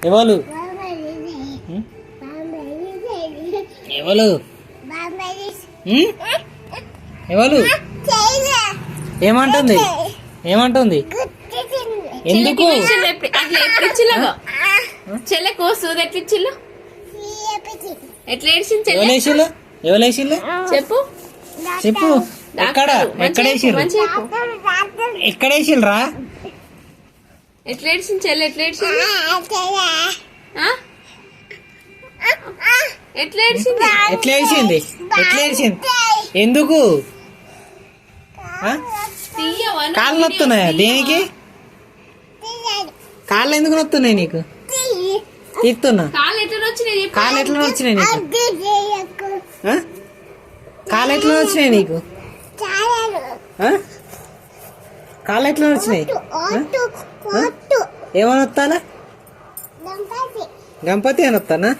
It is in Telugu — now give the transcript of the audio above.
ఎవరు ఎవరు ఎవరు ఏమంటుంది ఏమంటుంది ఎందుకు చెల్లె కోస్తుంది ఎట్లా ఇచ్చిల్లు ఎట్లా ఏడ్చింది ఎవరేసిల్లు ఎవరేసిల్లు చెప్పు చెప్పు ఎక్కడ ఎక్కడేసిర్రు ఎక్కడేసిల్రా ఎట్లా ఏడ్చింది చెల్లె ఎట్లా ఏడ్చింది ఎట్లా ఏడ్చింది ఎట్లా ఏడ్చింది ఎట్లా ఏడ్చింది ఎందుకు కాళ్ళు నొత్తున్నాయా దేనికి కాళ్ళు ఎందుకు నొత్తున్నాయి నీకు తీస్తున్నా కాళ్ళు ఎట్లా వచ్చినాయి కాళ్ళు ఎట్లా వచ్చినాయి నీకు కాళ్ళు ఎట్లా వచ్చినాయి నీకు కాళ్ళు ఎట్లా వచ్చినాయి ఏమని వస్తానా గణపతి అని వస్తానా